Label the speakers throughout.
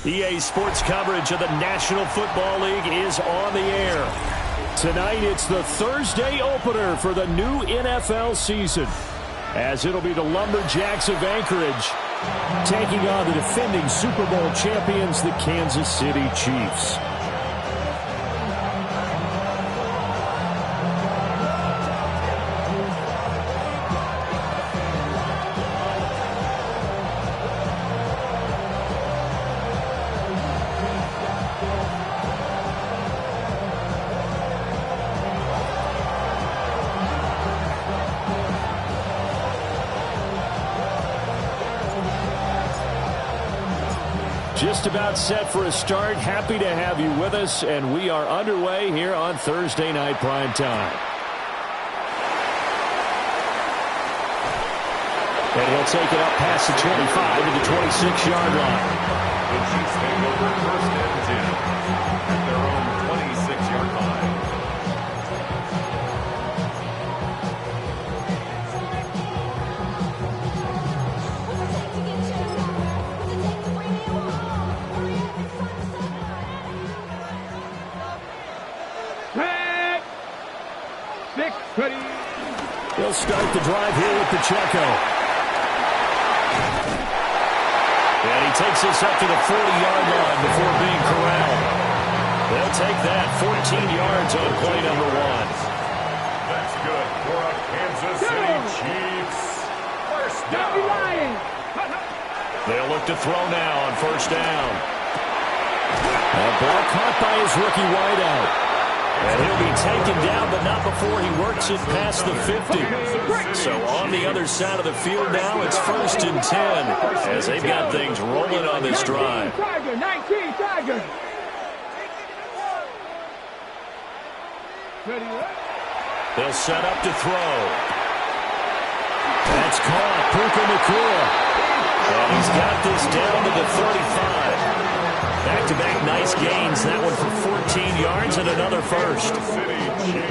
Speaker 1: EA Sports coverage of the National Football League is on the air. Tonight, it's the Thursday opener for the new NFL season, as it'll be the Lumberjacks of Anchorage taking on the defending Super Bowl champions, the Kansas City Chiefs. Just about set for a start. Happy to have you with us, and we are underway here on Thursday Night Prime Time. And he'll take it up past the 25 to the 26-yard line.
Speaker 2: The Chiefs take over first and 10 at their own 26-yard line.
Speaker 1: He'll start the drive here with Pacheco. And he takes us up to the 40-yard line before being corralled. They'll take that 14 yards on play number 1.
Speaker 2: That's good for a Kansas City Chiefs. First down.
Speaker 1: They'll look to throw now on first down. That ball caught by his rookie wideout. And he'll be taken down, but not before he works it past the 50. So on the other side of the field now, it's first and 10 as they've got things rolling on this drive. They'll set up to throw. That's caught. Puka Nacua. And he's got this down to the 35. Back-to-back nice gains. That one for 14 yards and another first.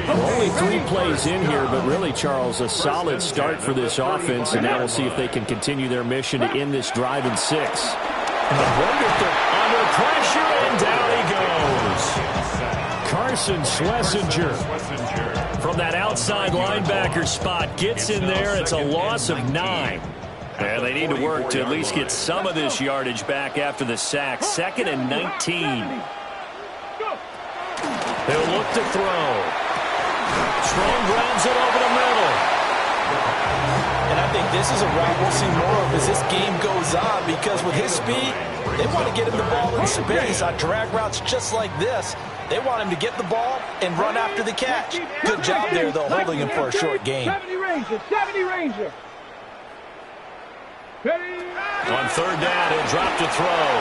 Speaker 1: Only 3 plays in here, but really, Charles, a solid start for this offense, and now we'll see if they can continue their mission to end this drive in 6. Wonderful. Under pressure, and down he goes. Carson Schlesinger from that outside linebacker spot gets in there. It's a loss of 9. And they need to work to at least get some of this yardage back after the sack. 2nd and 19. They'll look to throw. Strong grounds it over the middle.
Speaker 3: And I think this is a route we'll see more of as this game goes on, because with his speed, they want to get him the ball in space on drag routes just like this. They want him to get the ball and run after the catch. Good job there, though, holding him for a short gain.
Speaker 4: 70 Ranger.
Speaker 1: On third down, he'll drop to throw.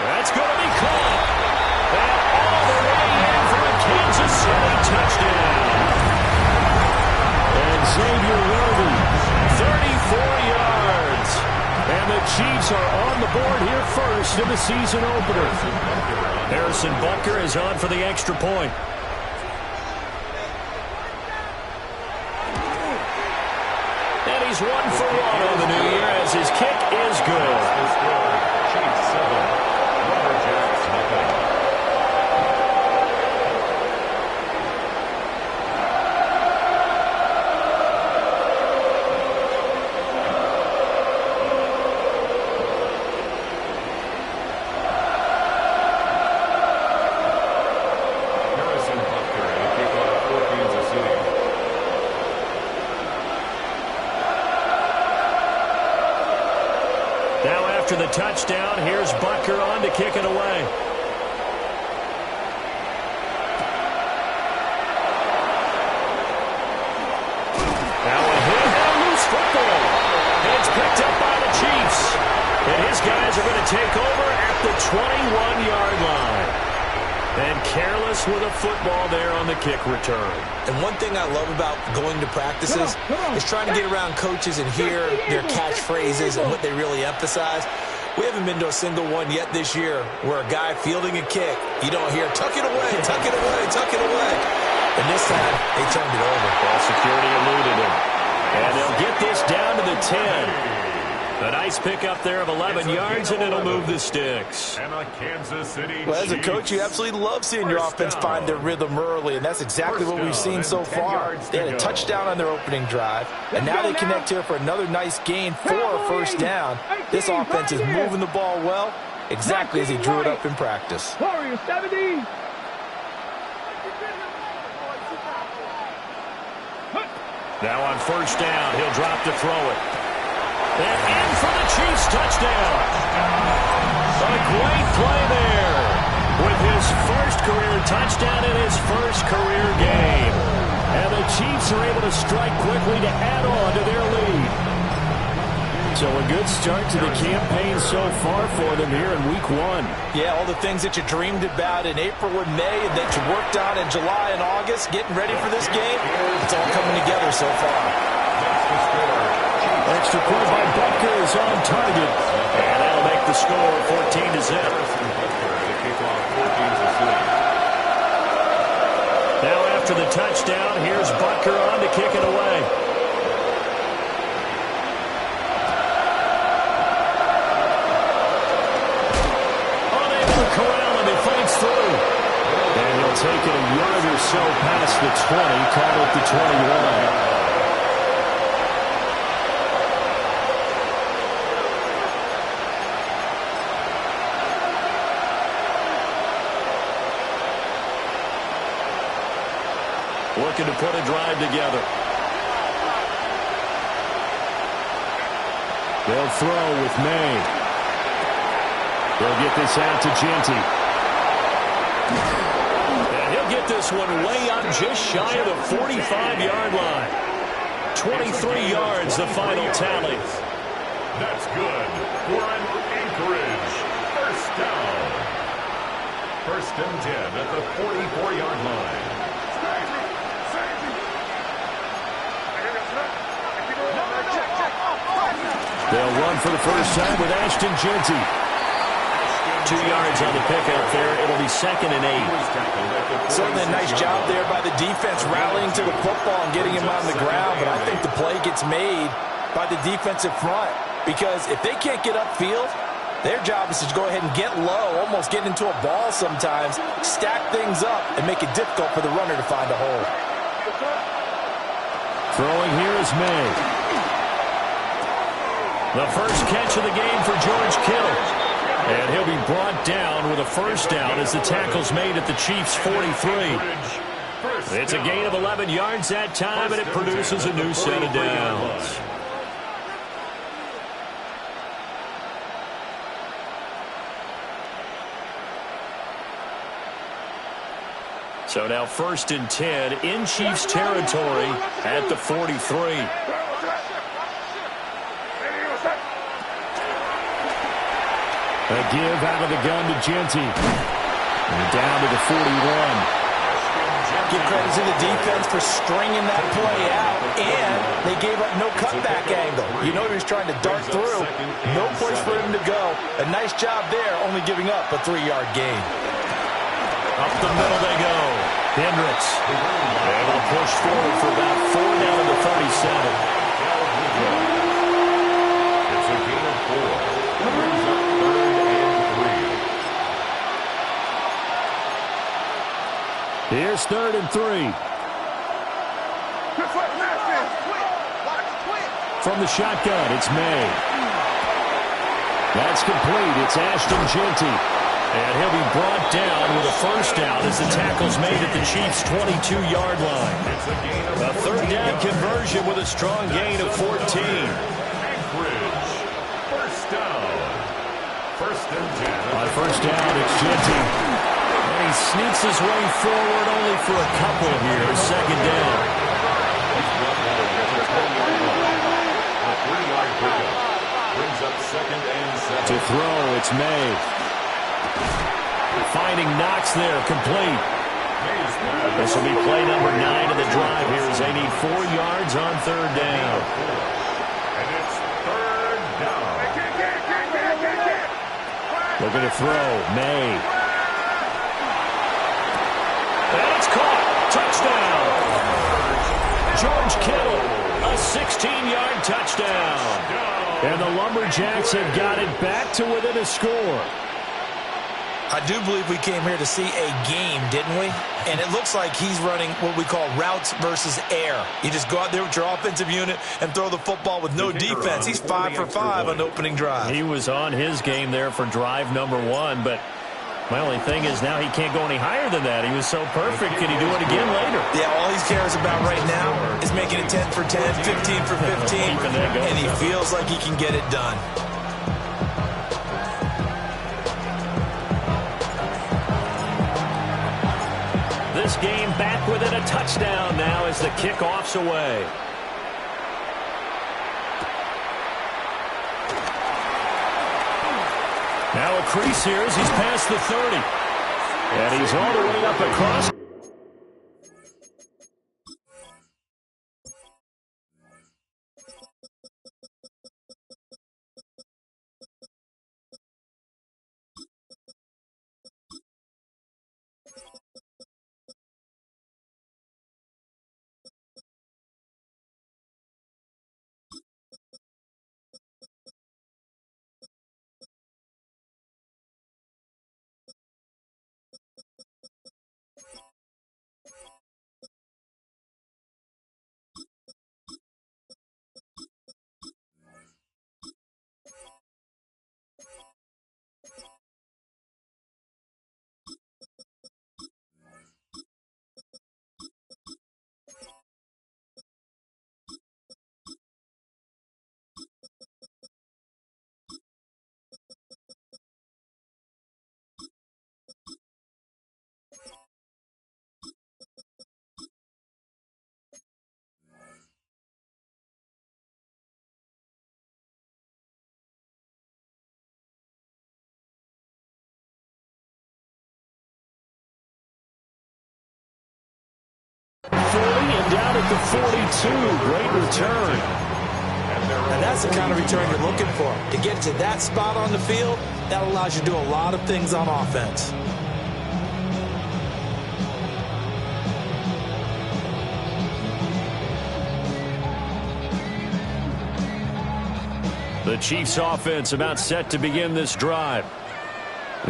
Speaker 1: That's going to be caught. And all the way in for a Kansas City touchdown. And Xavier Worthy, 34 yards. And the Chiefs are on the board here first in the season opener. Harrison Butker is on for the extra point. He's 1 for 1 on the new year as his kick is good.
Speaker 2: Chiefs 7, Lumberjacks nothing. Harrison Butker and a kickoff for Kansas City.
Speaker 1: Now after the touchdown, here's Butker on to kick it away. Now a hit and a loose football. And it's picked up by the Chiefs. And his guys are going to take over at the 21-yard line. And careless with a football there on the kick return.
Speaker 3: And one thing I love about going to practices is trying to get around coaches and hear their catchphrases and what they really emphasize. We haven't been to a single one yet this year where a guy fielding a kick, you don't hear, tuck it away, tuck it away, tuck it away. And this time, they turned it over.
Speaker 1: Ball security eluded him. And they'll get this down to the 10. A nice pickup there of 11 yards, and it'll move the sticks.
Speaker 2: And a Kansas City
Speaker 3: Well, as a
Speaker 2: Chiefs.
Speaker 3: coach, you absolutely love seeing your offense find their rhythm early, and that's exactly what we've seen so far. They had a touchdown on their opening drive, and now they connect here for another nice gain for a first down. This offense is moving the ball well, exactly as he drew it up in practice.
Speaker 4: Warriors 70.
Speaker 1: Now on first down, he'll drop to throw it. And in for the Chiefs touchdown. A great play there with his first career touchdown in his first career game. And the Chiefs are able to strike quickly to add on to their lead. So a good start to the campaign so far for them here in Week 1.
Speaker 3: Yeah, all the things that you dreamed about in April and May and that you worked on in July and August, getting ready for this game, it's all coming together so far.
Speaker 1: Extra point by Butker is on target. And that'll make the score 14-0. Now after the touchdown, here's Butker on to kick it away. Unable to corral him, he fights through. And he'll take it a yard or so past the 20, call it the 21. Looking to put a drive together. They'll throw with May. They'll get this out to Genty. And he'll get this one way up just shy of the 45-yard line. 23 yards, the final tally.
Speaker 2: That's good for an Anchorage first down. First and 10 at the 44-yard line.
Speaker 1: They'll run for the first time with Ashton Genty. 2 yards on the pickup there. It'll be 2nd and 8.
Speaker 3: Certainly a nice job there by the defense rallying to the football and getting him on the ground, but I think the play gets made by the defensive front because if they can't get upfield, their job is to go ahead and get low, almost get into a ball sometimes, stack things up, and make it difficult for the runner to find a hole.
Speaker 1: Throwing here is May. The first catch of the game for George Kittle. And he'll be brought down with a first down as the tackle's made at the Chiefs' 43. It's a gain of 11 yards that time, and it produces a new set of downs. So now 1st and 10 in Chiefs territory at the 43. A give out of the gun to Genty. And down to the 41.
Speaker 3: Give credit to the defense for stringing that play out, and they gave up no cutback angle. You know he was trying to dart through. No place for him to go. A nice job there, only giving up a 3-yard gain.
Speaker 1: Up the middle they go. Hendricks able to push forward for about 4 down to the 37.
Speaker 2: It's a gain of 4. Brings up 3rd and 3.
Speaker 1: Here's 3rd and 3. From the shotgun, it's May. That's complete. It's Ashton Genty. And he'll be brought down with a first down as the tackle's made at the Chiefs' 22-yard line. A 3rd down conversion with a strong gain of 14.
Speaker 2: Anchorage, first down. 1st and 10.
Speaker 1: On first down, it's Genty. And he sneaks his way forward only for a couple here. 2nd down.
Speaker 2: A 3-yard pickup. Brings up 2nd and 7.
Speaker 1: To throw, it's May. Finding Knox there, complete. This will be play number 9 of the drive here as they need 4 yards on 3rd down.
Speaker 2: And it's 3rd down.
Speaker 1: Looking to throw, May. And it's caught. Touchdown. George Kittle, a 16-yard touchdown. And the Lumberjacks have got it back to within a score.
Speaker 3: I do believe we came here to see a game, didn't we? And it looks like he's running what we call routes versus air. You just go out there with your offensive unit and throw the football with no defense. He's 5 for 5 on the opening drive.
Speaker 1: He was on his game there for drive number 1, but my only thing is now he can't go any higher than that. He was so perfect. Can he do it again later?
Speaker 3: Yeah, all he cares about right now is making it 10 for 10, 15 for 15, and he feels like he can get it done.
Speaker 1: This game back within a touchdown now as the kickoff's away. Now a crease here as he's past the 30. And he's all the way up across. And down at the 42. Great return.
Speaker 3: And that's the kind of return you're looking for. To get to that spot on the field, that allows you to do a lot of things on offense.
Speaker 1: The Chiefs offense about set to begin this drive.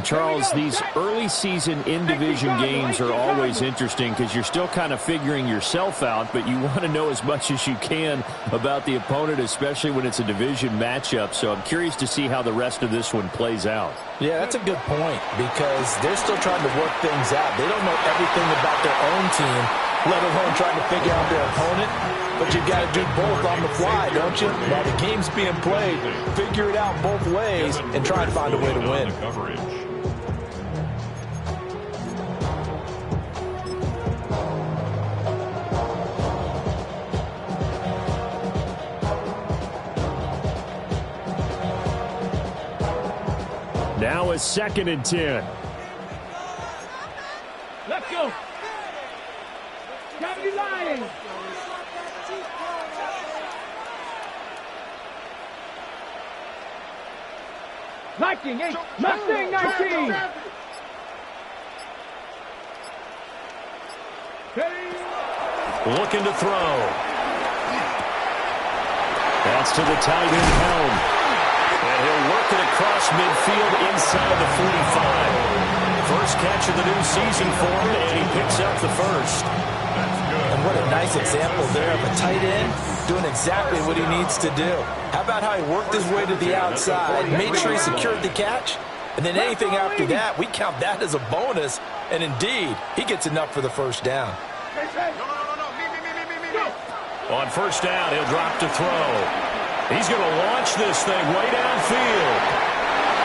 Speaker 1: Charles, these early season in-division games are always interesting because you're still kind of figuring yourself out, but you want to know as much as you can about the opponent, especially when it's a division matchup. So I'm curious to see how the rest of this one plays out.
Speaker 3: Yeah, that's a good point because they're still trying to work things out. They don't know everything about their own team, let alone trying to figure out their opponent. But you've got to do both on the fly, don't you? While the game's being played, figure it out both ways and try and find a way to win.
Speaker 1: Now a 2nd and 10.
Speaker 4: Let's go. County Lions. Viking 8, Mustang 19.
Speaker 1: Looking to throw. That's to the tight end Helm. And he'll work it across midfield inside the 45. First catch of the new season for him, and he picks up the first.
Speaker 3: And what a nice example there of a tight end doing exactly what he needs to do. How about how he worked his way to the outside, made sure he secured the catch, and then anything after that, we count that as a bonus, and indeed, he gets enough for the first down.
Speaker 1: On first down, he'll drop to throw. He's going to launch this thing way downfield.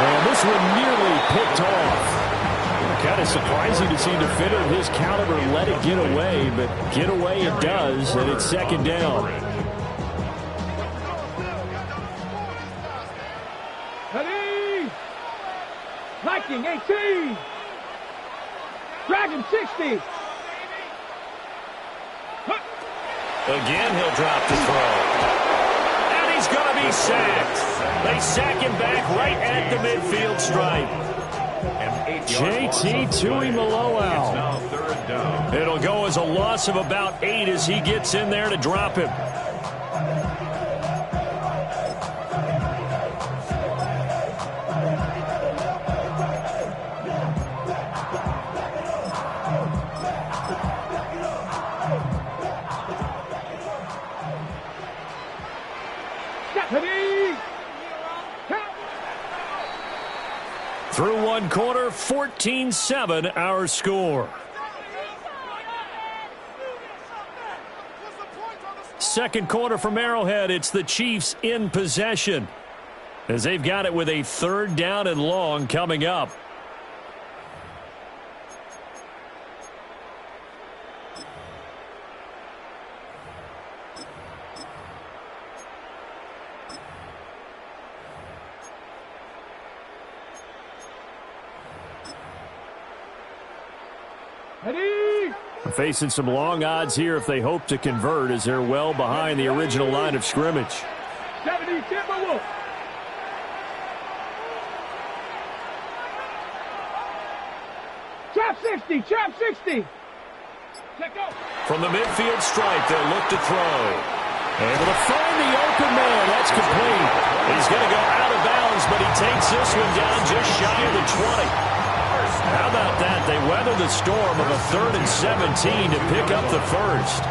Speaker 1: And this one nearly picked off. Kind of surprising to see a defender of his caliber let it get away, but get away it does, and it's 2nd down.
Speaker 4: Ready? Viking 18. Dragon 60.
Speaker 1: Again, he'll drop to throw. And he's going to be sacked. They sack him back right at the midfield stripe. JT Tuimoloau. It'll go as a loss of about 8 as he gets in there to drop him.
Speaker 4: Ready.
Speaker 1: Through one quarter, 14-7 our score. Second quarter from Arrowhead, it's the Chiefs in possession, as they've got it with a 3rd down and long coming up.
Speaker 4: Ready.
Speaker 1: Facing some long odds here if they hope to convert, as they're well behind the original line of scrimmage.
Speaker 4: 70, Timberwolves. Trap 60, trap 60. Check out.
Speaker 1: From the midfield stripe, they'll look to throw. Able to find the open man. That's complete. He's going to go out of bounds, but he takes this one down just shy of the 20. How about that? They weather the storm of a 3rd and 17 to pick up the first.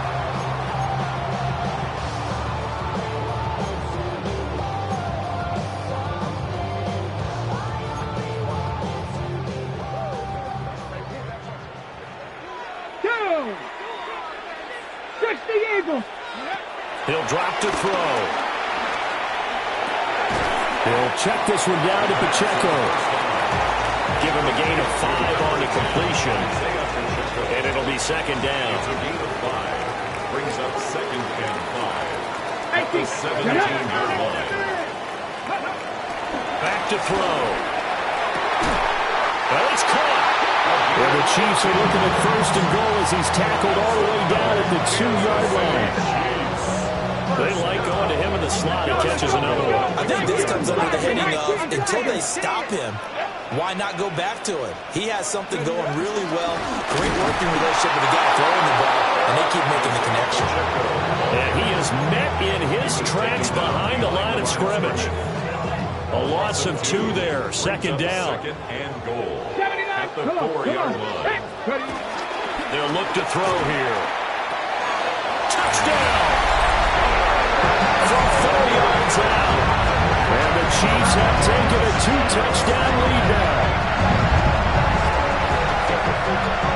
Speaker 4: Two. 60 Eagles.
Speaker 1: He'll drop to throw. He'll check this one down to Pacheco. Give him a gain of 5 on the completion. And it'll be 2nd down.
Speaker 2: A gain of 5 brings up 2nd and 5 at the 17-yard line.
Speaker 1: Back to throw. Well, it's caught. And the Chiefs are looking at 1st and goal as he's tackled all the way down at the 2-yard line. They like going to him in the slot. He catches another one.
Speaker 3: I think this comes under the heading of, until they stop him, why not go back to it? He has something going really well. Great working relationship with the guy throwing the ball, and they keep making the connection.
Speaker 1: And he is met in his tracks behind the line of scrimmage. A loss of 2 there. 2nd down.
Speaker 2: 2nd and goal at the 4-yard line.
Speaker 1: They'll look to throw here. Touchdown! From 4 yards out. And the Chiefs have taken a 2-touchdown lead now.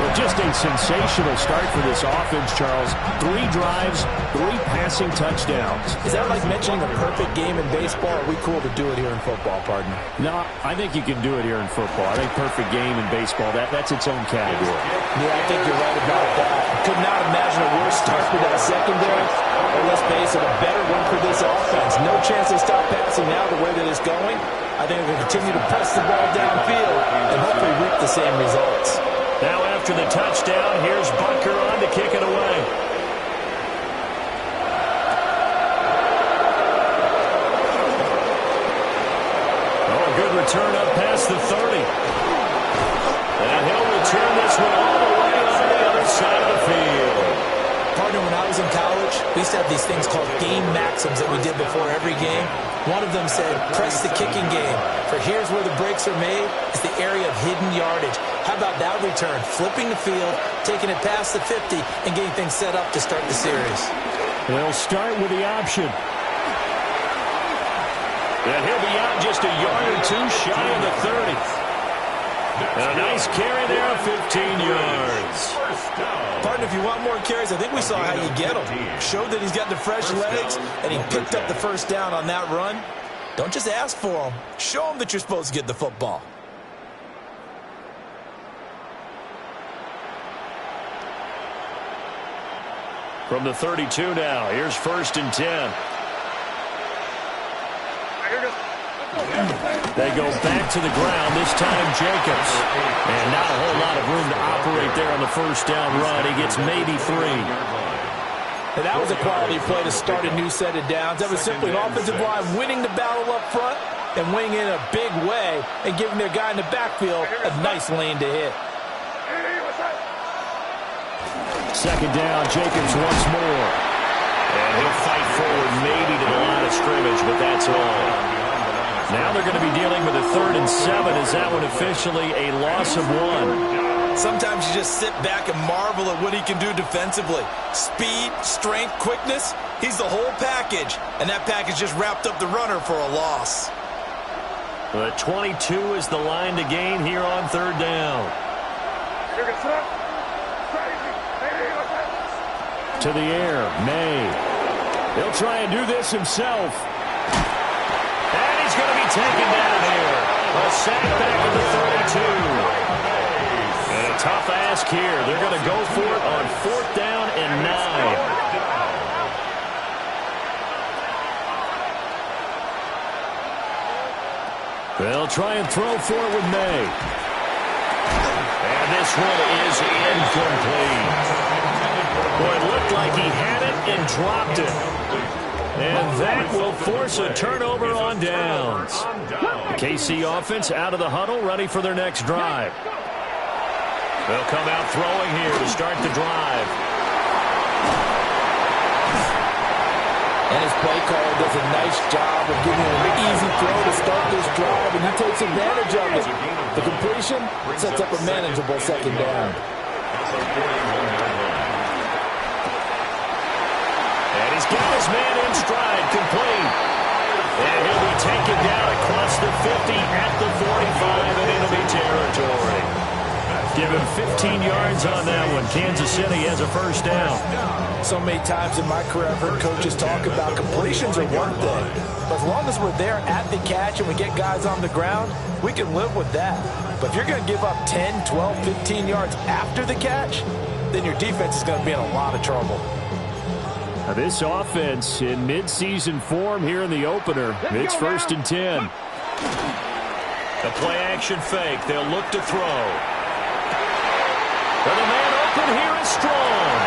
Speaker 1: Well, just a sensational start for this offense, Charles. 3 drives, 3 passing touchdowns.
Speaker 3: Is that like mentioning a perfect game in baseball? Or are we cool to do it here in football, partner?
Speaker 1: No, I think you can do it here in football. I think perfect game in baseball, that's its own category.
Speaker 3: Yeah, I think you're right about that. Could not imagine a worse start for that secondary. Or let's face it, a better one for this offense. No chance they stop passing now the way that it's going. I think they'll continue to press the ball downfield and hopefully reap the same results.
Speaker 1: Now after the touchdown, here's Bunker on to kick it away. Oh, a good return up past the 30. And he'll return this one all the way on the other side of the field.
Speaker 3: Partner, when I was in college, we used to have these things called game maxims that we did before every game. One of them said, press the kicking game. For here's where the breaks are made. It's the area of hidden yardage. How about that return? Flipping the field, taking it past the 50, and getting things set up to start the series.
Speaker 1: They'll start with the option. And he'll be out just a yard or 2 shy of the 30. And a nice carry there, 15 yards.
Speaker 3: Partner, if you want more carries, I think we saw how you get them. Showed that he's got the fresh legs, and he picked up the 1st down on that run. Don't just ask for them. Show them that you're supposed to get the football.
Speaker 1: From the 32 now, here's 1st and 10. They go back to the ground, this time Jacobs. And not a whole lot of room to operate there on the 1st down run. He gets maybe 3.
Speaker 3: And that was a quality play to start a new set of downs. That was simply an offensive line winning the battle up front and winning in a big way and giving their guy in the backfield a nice lane to hit.
Speaker 1: 2nd down, Jacobs once more. And he'll fight forward maybe to the line of scrimmage, but that's all. Now they're going to be dealing with a 3rd and 7. Is that one officially a loss of 1?
Speaker 3: Sometimes you just sit back and marvel at what he can do defensively. Speed, strength, quickness, he's the whole package. And that package just wrapped up the runner for a loss.
Speaker 1: The 22 is the line to gain here on third down. To the air, May. He'll try and do this himself. And he's going to be taken down here. A sack back at the 32. And a tough ask here. They're going to go for it on 4th down and 9. They'll try and throw for it with May. And this one is incomplete. Boy, it looked like he had it and dropped it. And that will force a turnover on downs. The KC offense out of the huddle, ready for their next drive. They'll come out throwing here to start the drive.
Speaker 5: And his play caller does a nice job of giving him an easy throw to start this drive, and he takes advantage of it. The completion sets up a manageable 2nd down.
Speaker 1: And he's got his man in stride, complete. And he'll be taken down across the 50 at the 45 in enemy territory. Give him 15 yards on that one. Kansas City has a 1st down.
Speaker 5: So many times in my career I've heard coaches talk about completions are one thing. But as long as we're there at the catch and we get guys on the ground, we can live with that. But if you're going to give up 10, 12, 15 yards after the catch, then your defense is going to be in a lot of trouble.
Speaker 1: Now this offense in midseason form here in the opener. It's 1st and 10. The play action fake. They'll look to throw. But the man open here is Strong.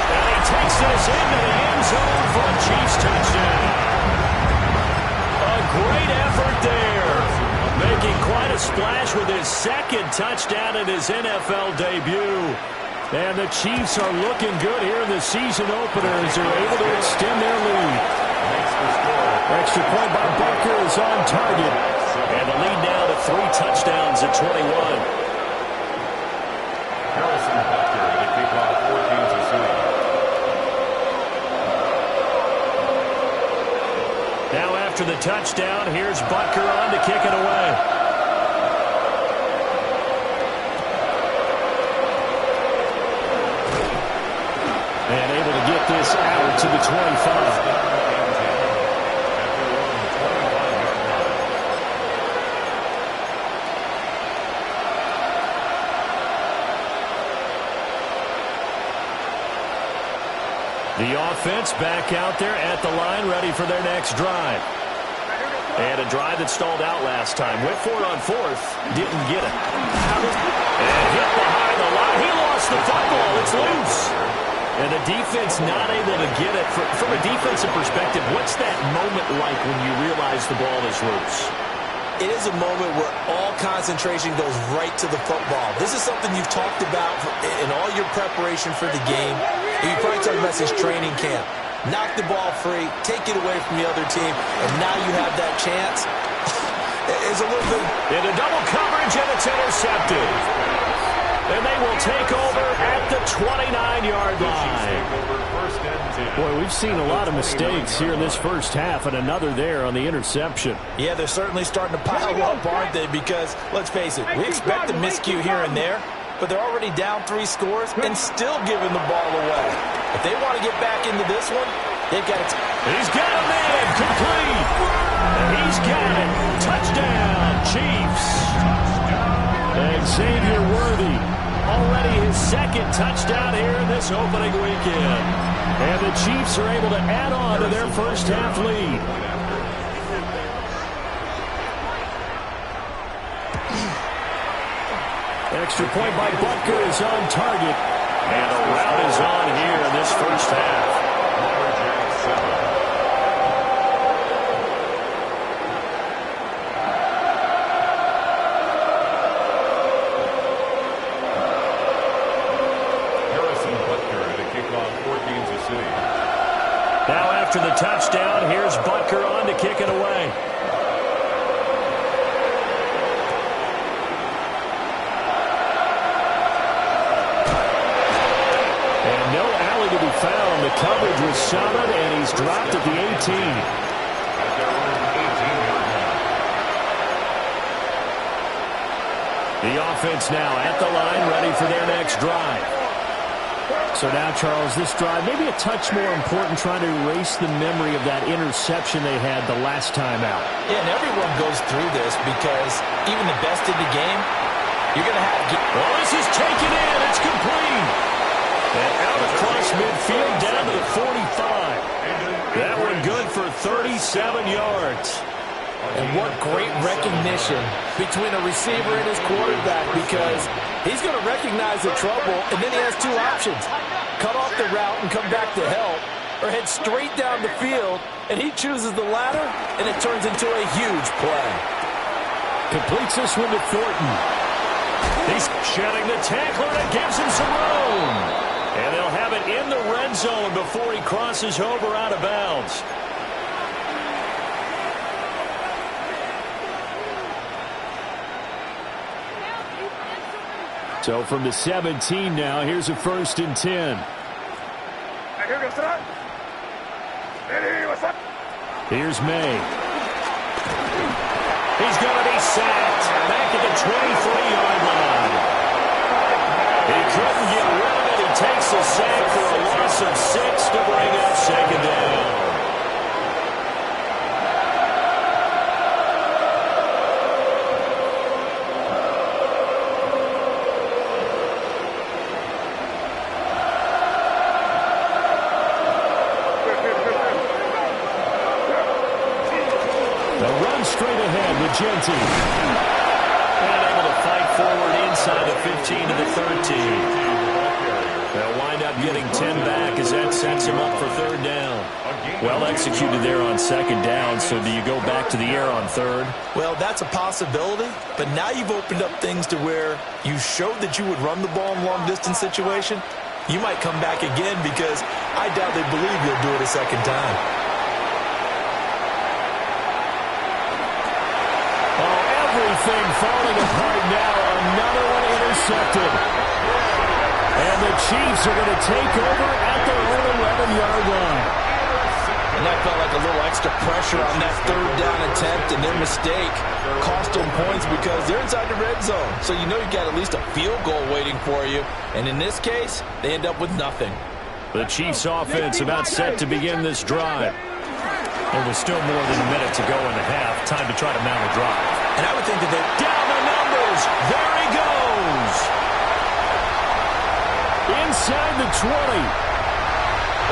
Speaker 1: And he takes this into the end zone for a Chiefs touchdown. A great effort there. Making quite a splash with his 2nd touchdown in his NFL debut. And the Chiefs are looking good here in the season opener as they're able to extend their lead. Extra point by Butker is on target. And the lead now to 3 touchdowns at 21.
Speaker 2: Harrison Butker to kick off for Kansas City.
Speaker 1: Now after the touchdown, here's Butker on to kick it away. And able to get this out to the 25. The offense back out there at the line, ready for their next drive. And a drive that stalled out last time. Went for it on 4th, didn't get it. And hit behind the line. He lost the football. It's loose. And the defense not able to get it. From a defensive perspective, what's that moment like when you realize the ball is loose?
Speaker 3: It is a moment where all concentration goes right to the football. This is something you've talked about in all your preparation for the game. And you probably talked about since training camp. Knock the ball free, take it away from the other team, and now you have that chance. It's a little bit...
Speaker 1: Into double coverage, and it's intercepted. And they will take over at the 29-yard line. Boy, we've seen a lot of mistakes here in this first half, and another there on the interception.
Speaker 5: Yeah, they're certainly starting to pile up, aren't they? Because, let's face it, we expect a miscue here and there, but they're already down 3 scores and still giving the ball away. If they want to get back into this one, they've got to...
Speaker 1: He's got a man, complete. And he's got it. Touchdown, Chiefs. And Xavier Worthy, already his 2nd touchdown here in this opening weekend. And the Chiefs are able to add on to their first half lead. Extra point by Butker is on target. And a rout is on here in this first half.
Speaker 2: Harrison Butker to kick off for Kansas City.
Speaker 1: Now after the touchdown, here's Butker on to kick it away. found. The coverage was solid, and he's dropped at the 18. The offense now at the line, ready for their next drive. So now, Charles, this drive maybe a touch more important, trying to erase the memory of that interception they had the last time out.
Speaker 5: Yeah, and everyone goes through this because even the best in the game, you're going to have...
Speaker 1: Well, this is taken in. It's complete. And out across midfield down to the 45. That one good for 37 yards.
Speaker 5: And what great recognition between a receiver and his quarterback, because he's going to recognize the trouble, and then he has two options. Cut off the route and come back to help, or head straight down the field, and he chooses the latter, and it turns into a huge play.
Speaker 1: Completes this one to Thornton. He's shedding the tackler, and it gives him some room. And they'll have it in the red zone before he crosses over out of bounds. So from the 17 now, here's a 1st and 10. Here's May. He's going to be sacked back at the 23-yard line. He couldn't get rid of it. He takes a sack for a loss of 6 to bring up 2nd down. Straight ahead with Genty. And able to fight forward inside the 15 to the 13. They'll wind up getting 10 back as that sets him up for 3rd down. Well executed there on 2nd down, so do you go back to the air on 3rd?
Speaker 5: Well, that's a possibility, but now you've opened up things to where you showed that you would run the ball in long-distance situation. You might come back again because I doubt they believe you'll do it a 2nd time.
Speaker 1: Everything falling apart now. Another one intercepted. And the Chiefs are going to take over at their own 11-yard line.
Speaker 5: And that felt like a little extra pressure on that 3rd down attempt, and their mistake cost them points because they're inside the red zone. So you know you've got at least a field goal waiting for you. And in this case, they end up with nothing.
Speaker 1: The Chiefs offense about set to begin this drive. There was still more than a minute to go in the half. Time to try to mount a drive.
Speaker 5: And I would think that they...
Speaker 1: Down the numbers. There he goes. Inside the 20.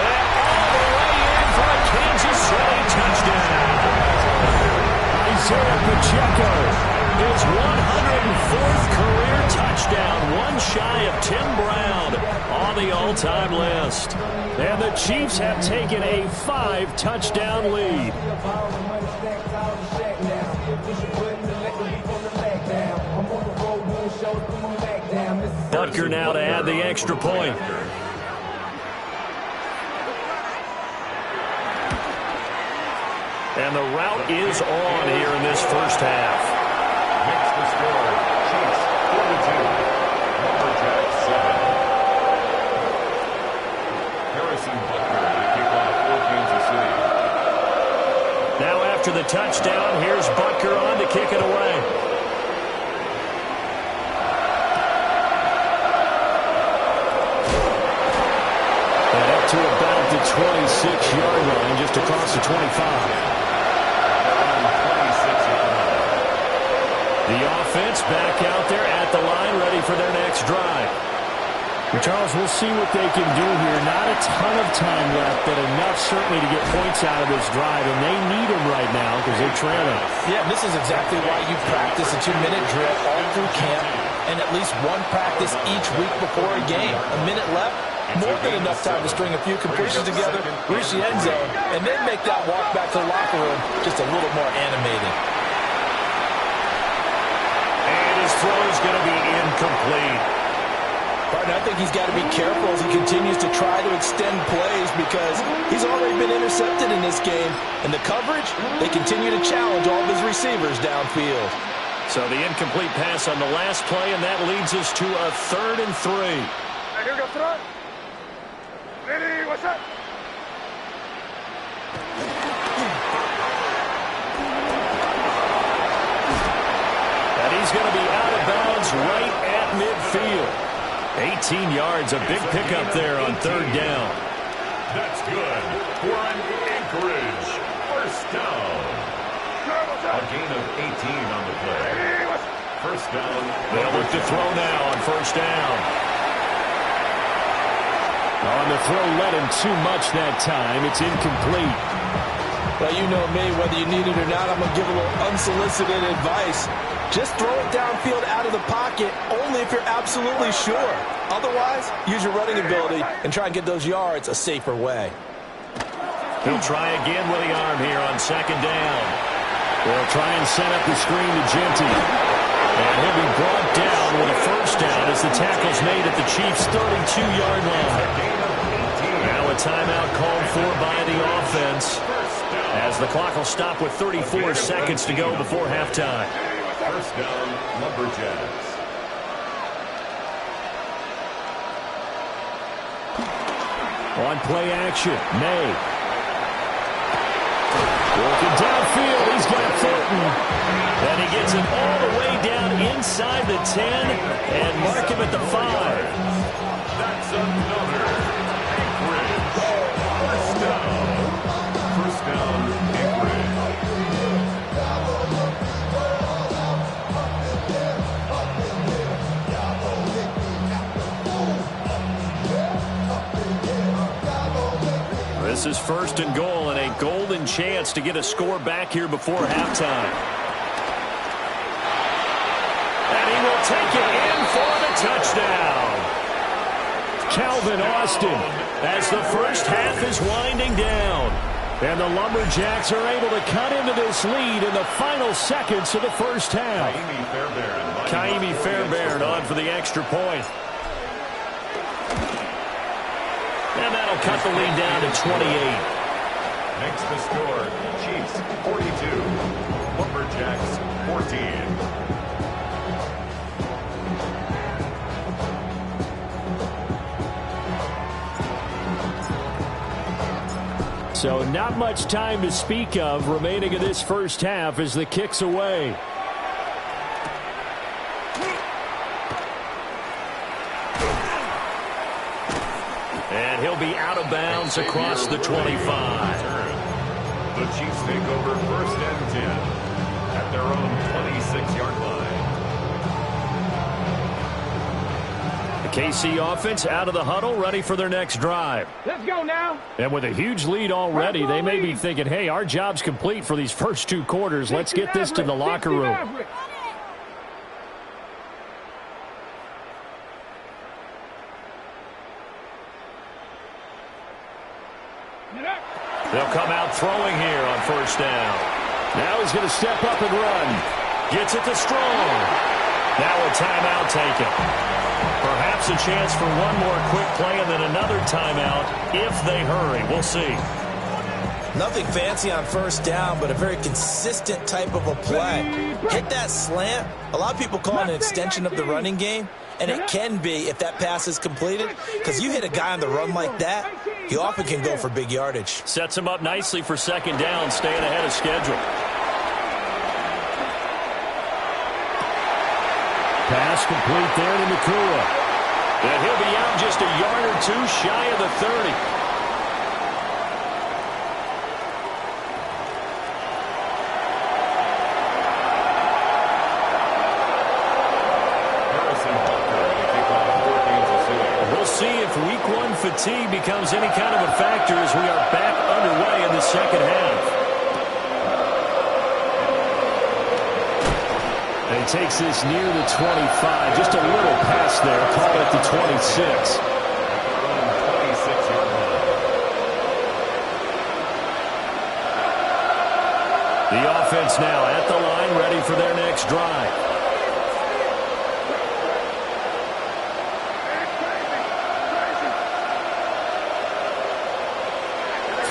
Speaker 1: And all the way in for a Kansas City touchdown. Isaiah Pacheco, his 104th career touchdown. One shy of Tim Brown on the all-time list. And the Chiefs have taken a 5-touchdown lead. Butker now to add the extra point. And the route is on here in this first half.
Speaker 2: Makes the score. Chiefs 42. Lumberjack 7. Harrison Butker to kick off for Kansas City.
Speaker 1: Now after the touchdown, here's Butker on to kick it away. To about the 26-yard line, just across the 25. The offense back out there at the line, ready for their next drive. And Charles, we'll see what they can do here. Not a ton of time left, but enough certainly to get points out of this drive, and they need them right now because they're trailing.
Speaker 5: Yeah, this is exactly why you practice a 2-minute drill all through camp and at least one practice each week before a game. A minute left. More than enough time to string a few completions together, reach the end zone, and then make that walk back to the locker room just a little more animated.
Speaker 1: And his throw is going to be incomplete.
Speaker 5: Partner, I think he's got to be careful as he continues to try to extend plays because he's already been intercepted in this game. And the coverage, they continue to challenge all of his receivers downfield.
Speaker 1: So the incomplete pass on the last play, and that leads us to a 3rd and 3.
Speaker 4: Here we go, throw. Ready, what's up?
Speaker 1: And he's going to be out of bounds right at midfield. 18 yards, a big pickup there on third down.
Speaker 2: That's good for an Anchorage first down. A gain of 18 on the play. First down.
Speaker 1: They'll look to throw now on first down. On the throw, led him too much that time. It's incomplete.
Speaker 5: Well, you know me, whether you need it or not, I'm going to give a little unsolicited advice. Just throw it downfield out of the pocket, only if you're absolutely sure. Otherwise, use your running ability and try and get those yards a safer way.
Speaker 1: He'll try again with the arm here on second down. They'll try and set up the screen to Genty. And he'll be brought down with a first down as the tackle's made at the Chiefs' 32-yard line. Now a timeout called for by the offense, as the clock will stop with 34 seconds to go before halftime.
Speaker 2: First down, Lumberjacks.
Speaker 1: On play action, May. Working downfield, he's got Thornton. And he gets it all the way down inside the 10 and mark him at the 5.
Speaker 2: That's another Anchorage first down. First down, Anchorage.
Speaker 1: This is first and goal and a golden chance to get a score back here before halftime. And he will take it in for the touchdown. Calvin Austin as the first half is winding down. And the Lumberjacks are able to cut into this lead in the final seconds of the first half. Kaimi Fairbairn on for the extra point. And that'll cut the lead down to 28.
Speaker 2: Makes the score, Chiefs 42, Lumberjacks 14.
Speaker 1: So not much time to speak of remaining in this first half as the kick's away. And he'll be out of bounds across the 25.
Speaker 2: The Chiefs take over first and 10 at their own 26-yard line.
Speaker 1: The KC offense out of the huddle, ready for their next drive.
Speaker 4: Let's go now.
Speaker 1: And with a huge lead already, they may be thinking, hey, our job's complete for these first two quarters. Let's get this to the locker room. They'll come out throwing here on first down. Now he's going to step up and run. Gets it to Strong. Now a timeout taken. Perhaps a chance for one more quick play and then another timeout if they hurry. We'll see.
Speaker 3: Nothing fancy on first down, but a very consistent type of a play. Hit that slant. A lot of people call it an extension of the running game, and it can be if that pass is completed, because you hit a guy on the run like that, he often can go for big yardage.
Speaker 1: Sets him up nicely for second down, staying ahead of schedule. Pass complete there to Nakua. And he'll be out just a yard or two shy of the 30. Week one fatigue becomes any kind of a factor as we are back underway in the second half. And he takes this near the 25. Just a little pass there. Call it the 26. The offense now at the line, ready for their next drive.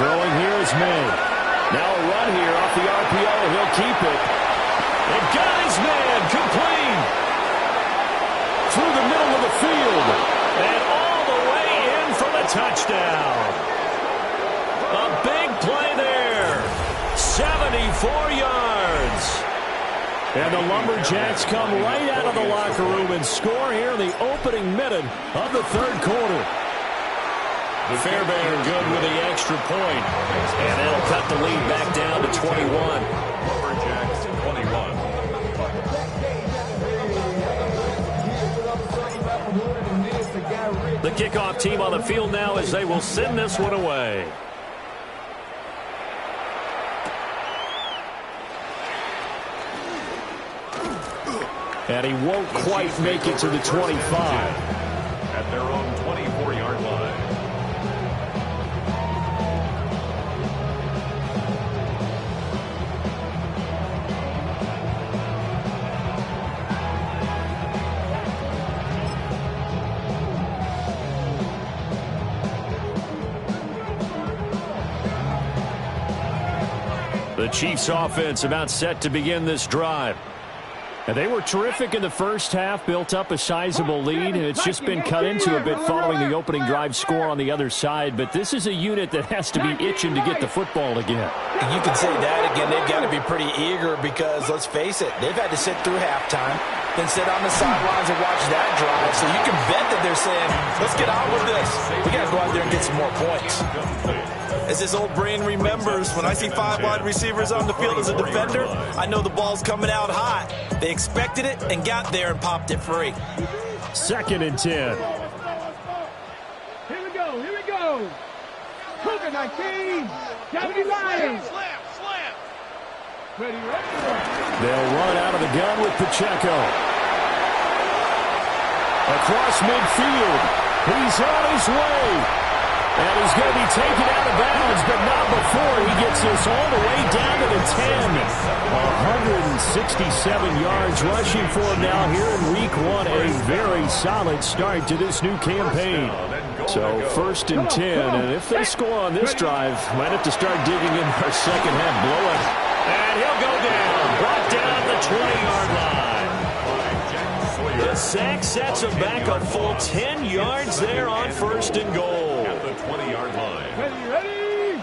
Speaker 1: Throwing here is May. Now a run here off the RPO. He'll keep it. And got his man complete. Through the middle of the field. And all the way in for the touchdown. A big play there. 74 yards. And the Lumberjacks come right out of the locker room and score here in the opening minute of the third quarter. Fairbairn good with the extra point. And that'll cut the lead back down to 21.
Speaker 2: Lumberjacks 21.
Speaker 1: The kickoff team on the field now as they will send this one away. And he won't quite make it to the 25.
Speaker 2: At their own 24-yard line.
Speaker 1: The Chiefs offense about set to begin this drive. And they were terrific in the first half, built up a sizable lead, and it's just been cut into a bit following the opening drive score on the other side. But this is a unit that has to be itching to get the football again.
Speaker 5: You can say that again. They've got to be pretty eager because, let's face it, they've had to sit through halftime, then sit on the sidelines and watch that drive. So you can bet that they're saying, let's get on with this. We got to go out there and get some more points. As his old brain remembers, when I see 5 wide receivers on the field as a defender, I know the ball's coming out hot. They expected it and got there and popped it free.
Speaker 1: 2nd and 10.
Speaker 4: Here we go. Here we go. Cougar 19. Deputy Lions. Slam. Ready.
Speaker 1: They'll run out of the gun with Pacheco. Across midfield. He's on his way. And he's going to be taken out of bounds, but not before he gets this all the way down to the 10. 167 yards rushing for him now here in week 1. A very solid start to this new campaign. So 1st and 10, and if they score on this drive, might have to start digging in our second half blowout. And he'll go down, brought down the 20-yard line. The sack sets him back a full 10 yards there on 1st and goal.
Speaker 2: 20-yard line.
Speaker 4: Ready.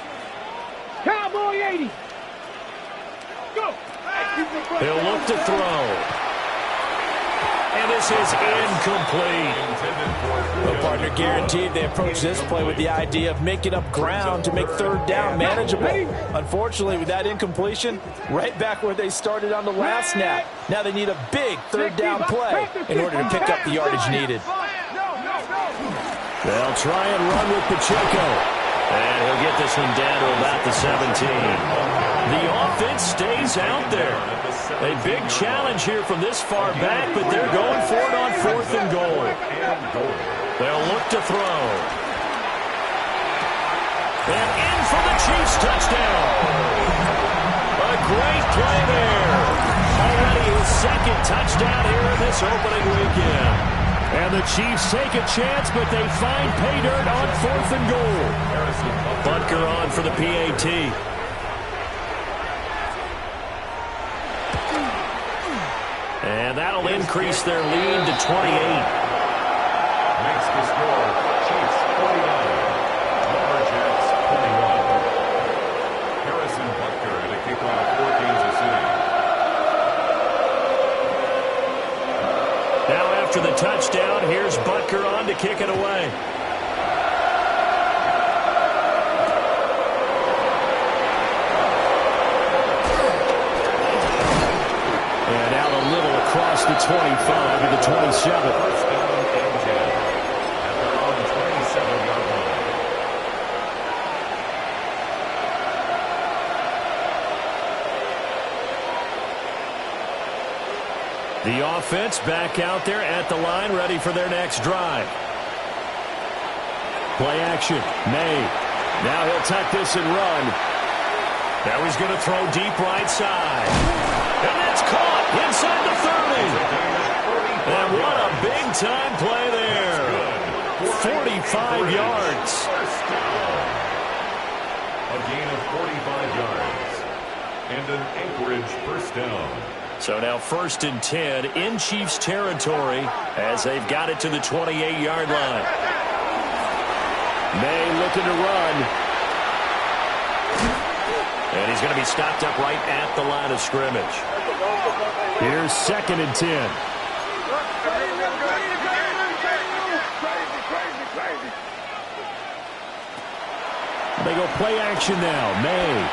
Speaker 4: Cowboy 80. Go.
Speaker 1: He'll look to throw. And this is incomplete.
Speaker 5: Well, partner, guaranteed they approach this play with the idea of making up ground to make 3rd down manageable. Unfortunately, with that incompletion, right back where they started on the last snap. Now they need a big 3rd down play in order to pick up the yardage needed.
Speaker 1: They'll try and run with Pacheco. And he'll get this one down to about the 17. The offense stays out there. A big challenge here from this far back, but they're going for it on 4th and goal. They'll look to throw. And in for the Chiefs touchdown. A great play there. Already his 2nd touchdown here in this opening weekend. And the Chiefs take a chance, but they find pay dirt on 4th and goal. Butker on for the PAT. And that'll increase their lead to 28.
Speaker 2: Makes the score. Chiefs 49. Lumberjacks 21. Harrison Butker to kick off for Kansas City.
Speaker 1: Now after the touchdown, here's Butker on to kick it away. And out a little across the 25 to the 27.
Speaker 2: First down and 10. At their own 27-yard line.
Speaker 1: The offense back out there at the line, ready for their next drive. Play action. May. Now he'll tuck this and run. Now he's going to throw deep right side. And that's caught inside the 30. And what a big-time play there. 45 yards.
Speaker 2: A gain of 45 yards. And an Anchorage first down.
Speaker 1: So now 1st and 10 in Chiefs territory as they've got it to the 28-yard line. May looking to run. And he's going to be stopped up right at the line of scrimmage. Here's 2nd and 10. They go play action now. May.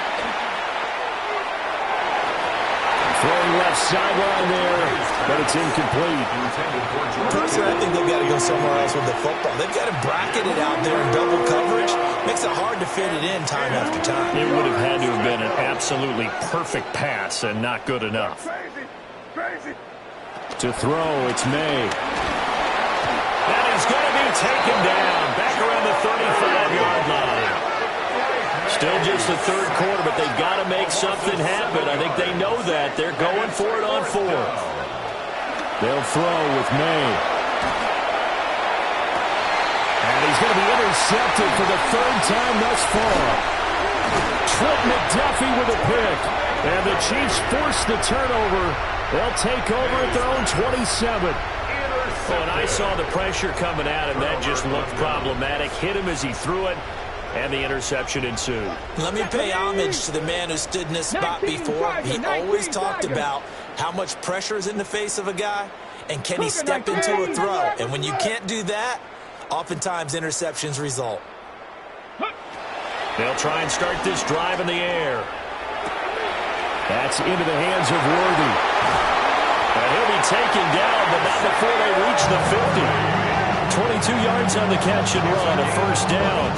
Speaker 1: Throwing left sideline there, but it's incomplete.
Speaker 3: Personally, I think they've got to go somewhere else with the football. They've got to bracket it out there in double coverage. Makes it hard to fit it in time after time.
Speaker 1: It would have had to have been an absolutely perfect pass and not good enough. To throw, it's May. That is going to be taken down back around the 35-yard line. Still just the third quarter, but they've got to make something happen. I think they know that. They're going for it on 4th. They'll throw with May. And he's going to be intercepted for the 3rd time thus far. Trent McDuffie with a pick. And the Chiefs force the turnover. They'll take over at their own 27. Oh, and I saw the pressure coming at him. That just looked problematic. Hit him as he threw it. And the interception ensued.
Speaker 3: Let me pay homage to the man who stood in this spot before. He always talked about how much pressure is in the face of a guy, and can he step into a throw. And when you can't do that, oftentimes interceptions result.
Speaker 1: They'll try and start this drive in the air. That's into the hands of Worthy. And he'll be taken down, but not before they reach the 50. 22 yards on the catch and run, a 1st down.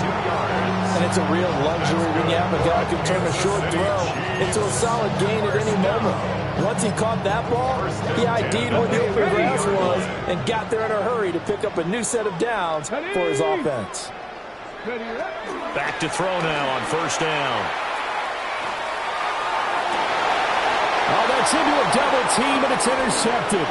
Speaker 5: And it's a real luxury when you have a guy who can turn a short throw into a solid gain at any moment. Once he caught that ball, he ID'd where the open grass was and got there in a hurry to pick up a new set of downs for his offense.
Speaker 1: Back to throw now on 1st down. Oh, that's into a double team, and it's intercepted.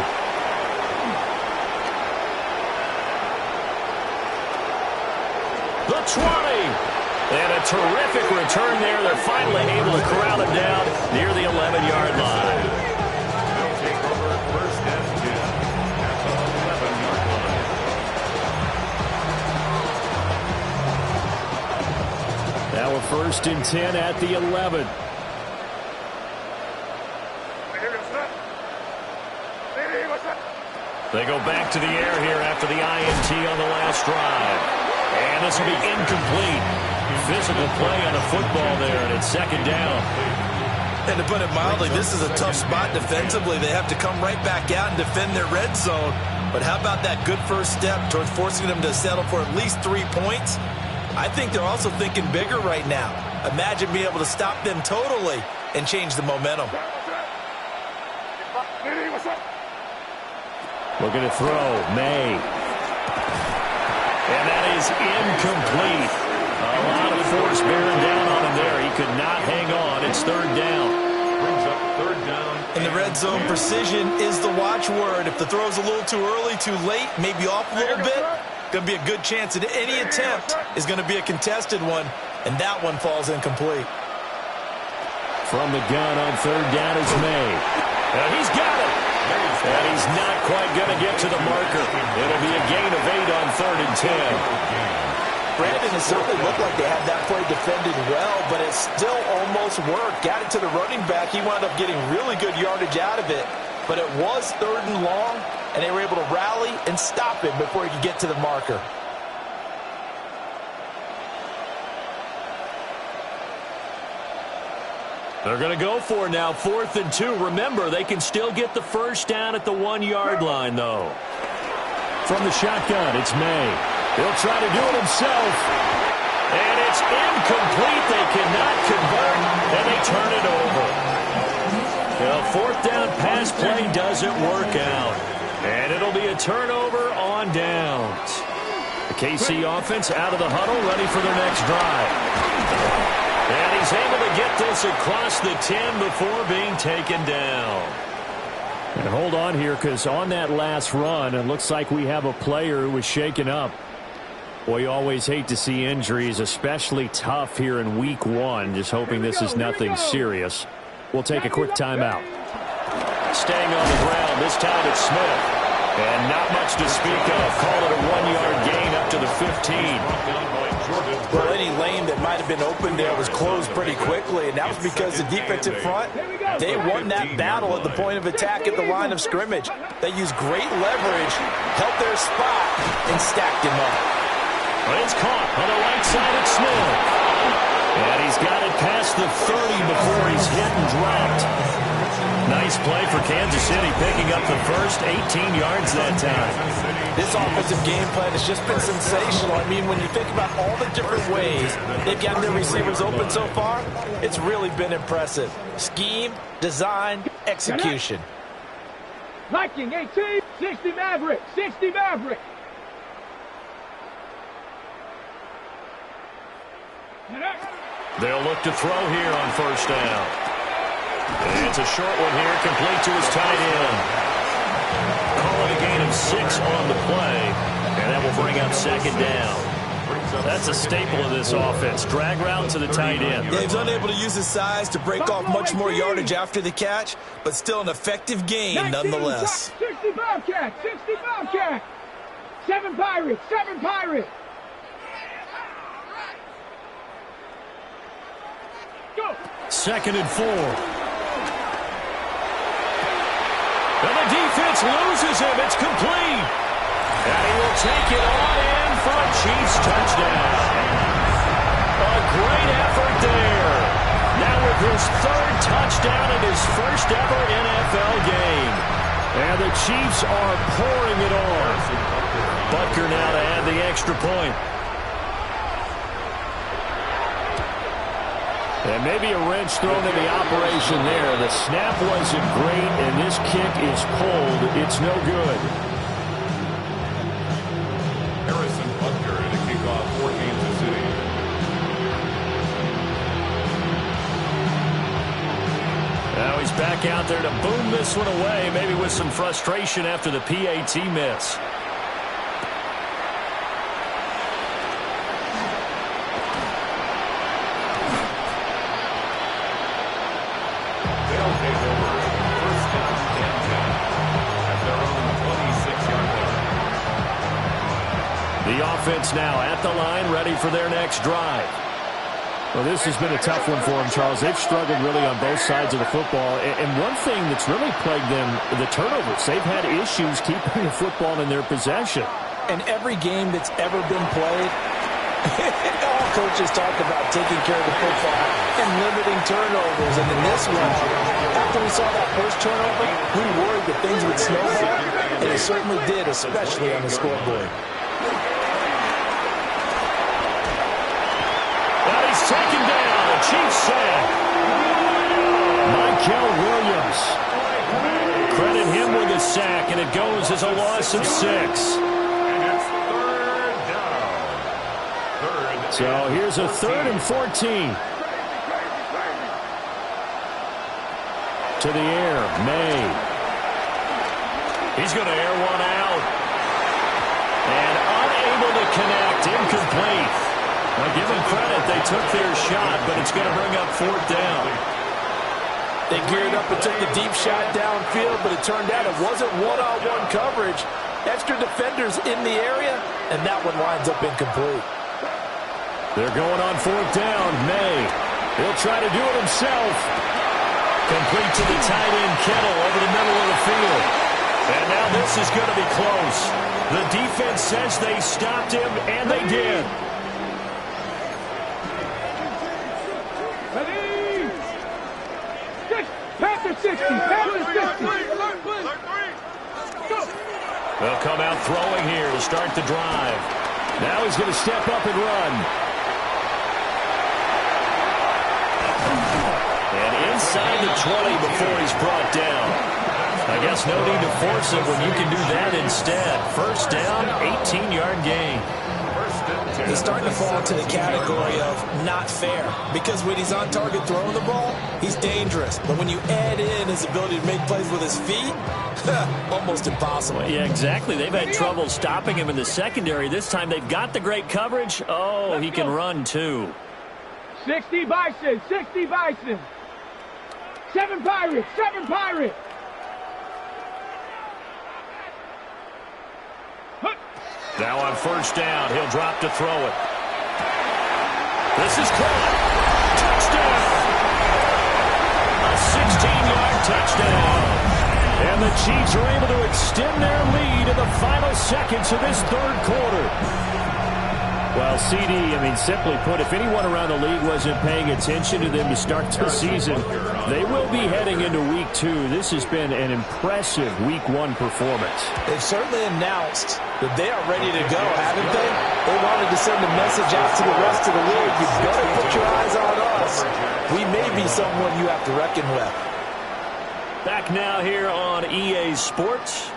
Speaker 1: The 20. And a terrific return there. They're finally able to corral him down near the 11-yard line.
Speaker 2: They'll take over 1st and 10 at the 11-yard line.
Speaker 1: Now a 1st and 10 at the 11. They go back to the air here after the INT on the last drive. And this will be incomplete. Physical play on the football there, and it's 2nd down.
Speaker 3: And to put it mildly, this is a tough spot defensively. They have to come right back out and defend their red zone. But how about that good first step towards forcing them to settle for at least 3 points? I think they're also thinking bigger right now. Imagine being able to stop them totally and change the momentum.
Speaker 1: Looking to throw, May. And that is incomplete. A lot of force bearing down on him there. He could not hang on. It's 3rd down.
Speaker 2: Brings up 3rd down.
Speaker 3: In the red zone, precision is the watchword. If the throw's a little too early, too late, maybe off a little bit, going to be a good chance that any attempt is going to be a contested one, and that one falls incomplete.
Speaker 1: From the gun on 3rd down is May. And he's got it. And he's not quite going to get to the marker. It'll be a gain of 8 on 3rd and 10.
Speaker 5: Brandon, it certainly looked like they had that play defended well, but it still almost worked. Got it to the running back. He wound up getting really good yardage out of it. But it was 3rd and long, and they were able to rally and stop him before he could get to the marker.
Speaker 1: They're going to go for it now, 4th and 2. Remember, they can still get the 1st down at the 1-yard line, though. From the shotgun, it's May. He'll try to do it himself. And it's incomplete. They cannot convert, and they turn it over. The 4th down pass play doesn't work out. And it'll be a turnover on downs. The KC offense out of the huddle, ready for their next drive. And he's able to get this across the 10 before being taken down. And hold on here, because on that last run, it looks like we have a player who was shaken up. Boy, you always hate to see injuries, especially tough here in week 1. Just hoping this is nothing serious. We'll take a quick timeout. Staying on the ground, this time it's Smith. And not much to speak of. Call it a 1-yard gain up to the 15.
Speaker 5: Well, any lane that might have been open there was closed pretty quickly, and that was because the defensive front, they won that battle at the point of attack at the line of scrimmage. They used great leverage, held their spot, and stacked him up.
Speaker 1: But it's caught on the right side at Smith. And he's got it past the 30 before he's hit and dropped. Nice play for Kansas City, picking up the first 18 yards that time.
Speaker 5: This offensive game plan has just been sensational. I mean, when you think about all the different ways they've gotten their receivers open so far, it's really been impressive. Scheme, design, execution.
Speaker 4: Viking 18, 60 Maverick, 60 Maverick.
Speaker 1: They'll look to throw here on first down. And it's a short one here, complete to his tight end. Call it a gain of 6 on the play, and that will bring up second down. That's a staple of this offense. Drag route to the tight end.
Speaker 5: Yeah, he's unable to use his size to break off much more yardage after the catch, but still an effective gain nonetheless.
Speaker 4: 65 catch, 65 catch. 7 Pirates, 7 Pirates. Go.
Speaker 1: 2nd and 4. And the defense loses him. It's complete. And he will take it on in for a Chiefs touchdown. A great effort there. Now with his 3rd touchdown in his first ever NFL game. And the Chiefs are pouring it on. Butker now to add the extra point. And maybe a wrench thrown in the operation there. The snap wasn't great, and this kick is pulled. It's no good.
Speaker 2: Harrison Butker in a kickoff for Kansas City.
Speaker 1: Now he's back out there to boom this one away, maybe with some frustration after the PAT miss. The offense now at the line, ready for their next drive.
Speaker 6: Well, this has been a tough one for them, Charles. They've struggled really on both sides of the football. And one thing that's really plagued them, the turnovers. They've had issues keeping the football in their possession.
Speaker 5: And every game that's ever been played, all coaches talk about taking care of the football and limiting turnovers. And in this one, after we saw that first turnover, we worried that things would snowball. And it certainly did, especially on the scoreboard.
Speaker 1: Taken down, a Chiefs sack. Michael Williams. Credit him with a sack, and it goes as a loss of 6.
Speaker 2: And it's 3rd down.
Speaker 1: So here's a 3rd and 14. To the air, May. He's going to air one out. And unable to connect, incomplete. Now, give them credit. They took their shot, but it's going to bring up 4th down.
Speaker 5: They geared up and took the deep shot downfield, but it turned out it wasn't one-on-one coverage. Extra defenders in the area, and that one winds up incomplete.
Speaker 1: They're going on 4th down. May. He'll try to do it himself. Complete to the tight end, Kittle, over the middle of the field. And now this is going to be close. The defense says they stopped him, and they did.
Speaker 4: Panther 60, Panther 60.
Speaker 1: They'll come out throwing here to start the drive. Now he's going to step up and run. And inside the 20 before he's brought down. I guess no need to force it when you can do that instead. First down, 18-yard gain.
Speaker 5: He's starting to fall into the category of not fair, because when he's on target throwing the ball, he's dangerous. But when you add in his ability to make plays with his feet, almost impossible.
Speaker 1: Well, yeah, exactly. They've had trouble stopping him in the secondary. This time they've got the great coverage. Oh, he can run too.
Speaker 4: 60 Bison, 60 Bison. 7 Pirates, 7 Pirates.
Speaker 1: Now on first down, he'll drop to throw it. This is caught. Touchdown. A 16-yard touchdown. And the Chiefs are able to extend their lead in the final seconds of this third quarter. Well, CD, simply put, if anyone around the league wasn't paying attention to them to start the season, they will be heading into Week 2. This has been an impressive Week 1 performance.
Speaker 5: They've certainly announced that they are ready to go, haven't they? They wanted to send a message out to the rest of the league. You better put your eyes on us. We may be someone you have to reckon with.
Speaker 1: Back now here on EA Sports.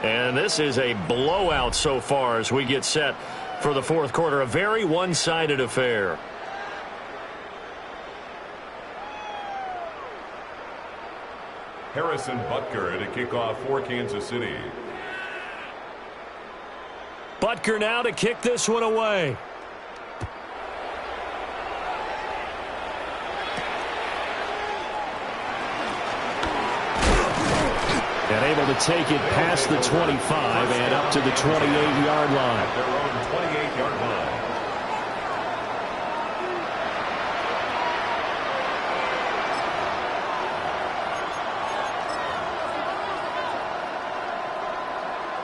Speaker 1: And this is a blowout so far as we get set for the fourth quarter. A very one-sided affair.
Speaker 2: Harrison Butker to kick off for Kansas City.
Speaker 1: Butker now to kick this one away. And able to take it past the 25 and up to the 28-yard line.
Speaker 2: Their own 28-yard line.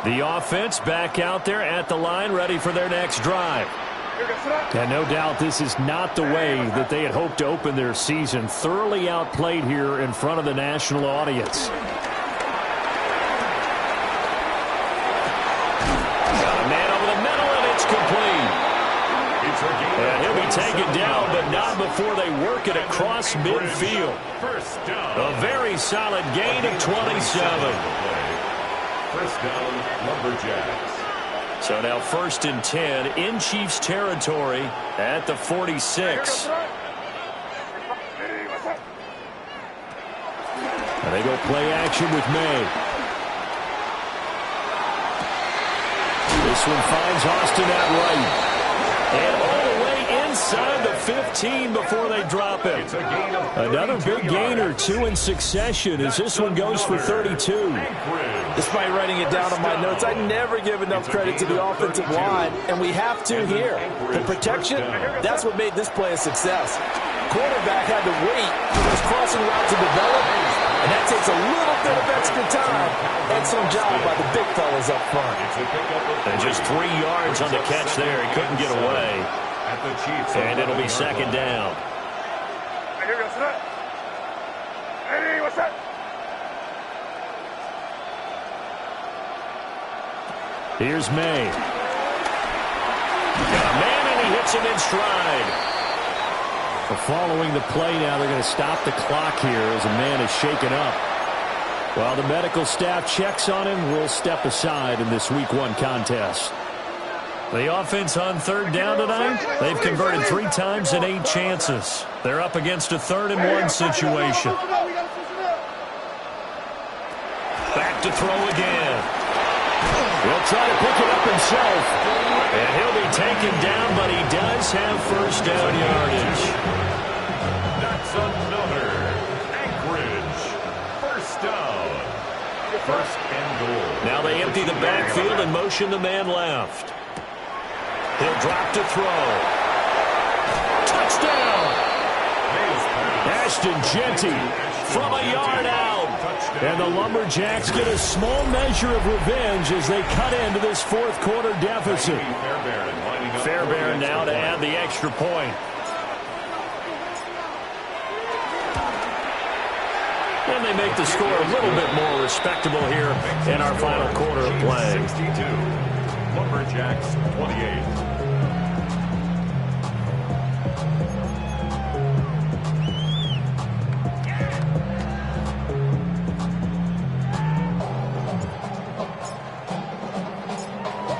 Speaker 1: The offense back out there at the line, ready for their next drive.
Speaker 6: And no doubt this is not the way that they had hoped to open their season. Thoroughly outplayed here in front of the national audience.
Speaker 1: And he'll be taken down, but not before they work it across midfield. A very solid gain of 27.
Speaker 2: First down, Lumberjacks.
Speaker 1: So now 1st and 10 in Chiefs territory at the 46.
Speaker 6: And they go play action with May. This one finds Austin at right.
Speaker 1: And all the way inside the 15 before they drop it.
Speaker 6: Another big gain or two in succession as this one goes for 32.
Speaker 5: Despite writing it down on my notes, I never give enough credit to the offensive line, and we have to here. The protection, that's what made this play a success. Quarterback had to wait for this crossing route to develop, and that takes a little bit of extra time. Excellent job by the big fellas up front.
Speaker 1: And just 3 yards on the catch there. He couldn't get away. And it'll be second down.
Speaker 6: Here's May.
Speaker 1: Got a man, and he hits him in stride.
Speaker 6: Following the play now, they're going to stop the clock here as a man is shaken up. While the medical staff checks on him, we'll step aside in this Week 1 contest.
Speaker 1: The offense on 3rd down tonight, they've converted 3 times in 8 chances. They're up against a 3rd and 1 situation. Back to throw again.
Speaker 6: He'll try to pick it up himself.
Speaker 1: And he'll be taken down, but he does have first down yardage.
Speaker 2: That's another. Anchorage. First down. First and goal.
Speaker 1: Now they empty the backfield and motion the man left. He'll drop to throw. Touchdown!
Speaker 6: Ashton Jeanty from a yard out. And the Lumberjacks get a small measure of revenge as they cut into this fourth quarter deficit.
Speaker 1: Fairbairn now to add the extra point. And they make the score a little bit more respectable here in our final quarter of play.
Speaker 2: 62. Lumberjacks 28.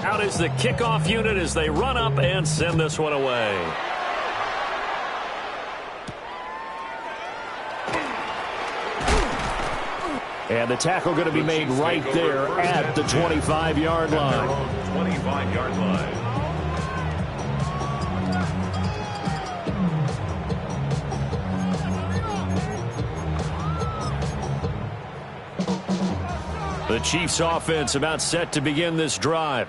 Speaker 1: Out is the kickoff unit as they run up and send this one away.
Speaker 6: And the tackle going to be made right there at the 25-yard line.
Speaker 2: 25-yard line.
Speaker 1: The Chiefs offense about set to begin this drive.